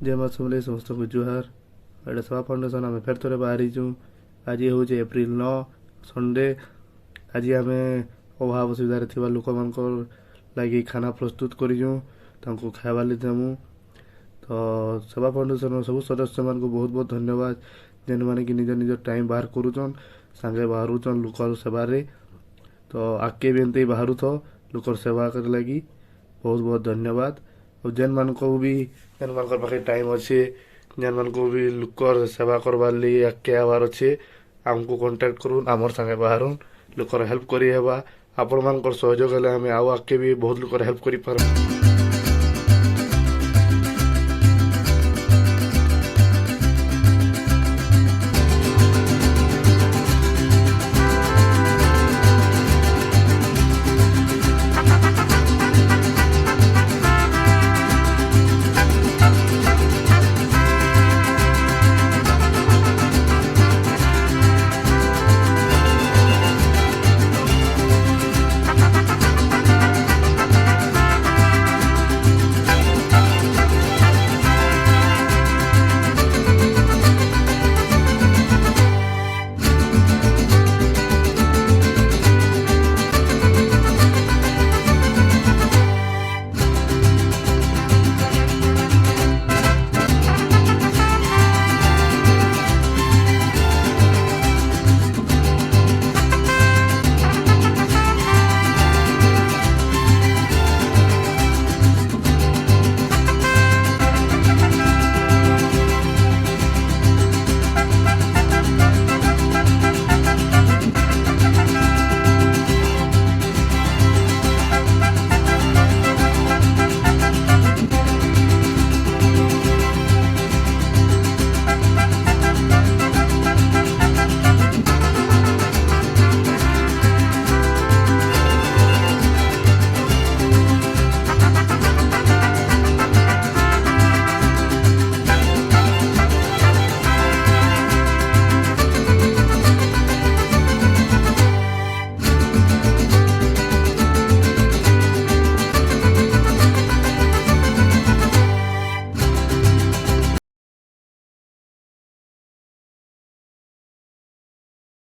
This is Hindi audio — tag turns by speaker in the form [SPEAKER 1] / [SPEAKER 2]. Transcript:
[SPEAKER 1] जय माँ समले समस्त को जुहार। एटा सेवा फाउंडेशन आम फेर थे बाहरी छूँ। आज हूँ एप्रिल 9 संडे। आज आम अभाव असुविधा थी लोक मान लगी खाना प्रस्तुत करूँ खाइबा देमु। तो सेवा फाउंडेशन सब सदस्य मान को बहुत बहुत धन्यवाद जेन मैंने कि निज निज टाइम बाहर करूचन सांगे बाहरुचन लोकर सेवारे। तो आगे भी एमती बाहर तो लोकर सेवा कर लगी बहुत बहुत धन्यवाद। और जेन मान को भी जेन मान पाखे टाइम अच्छे जेन मान को भी लोकर सेवा करवार लिए आगे आवार अच्छे आमको कांटेक्ट करूँ आमर सांगे बाहर लोकर हेल्प करी हेबा। आपण मान सहयोग हेल्प आगे भी बहुत लोकर हेल्प करी पार।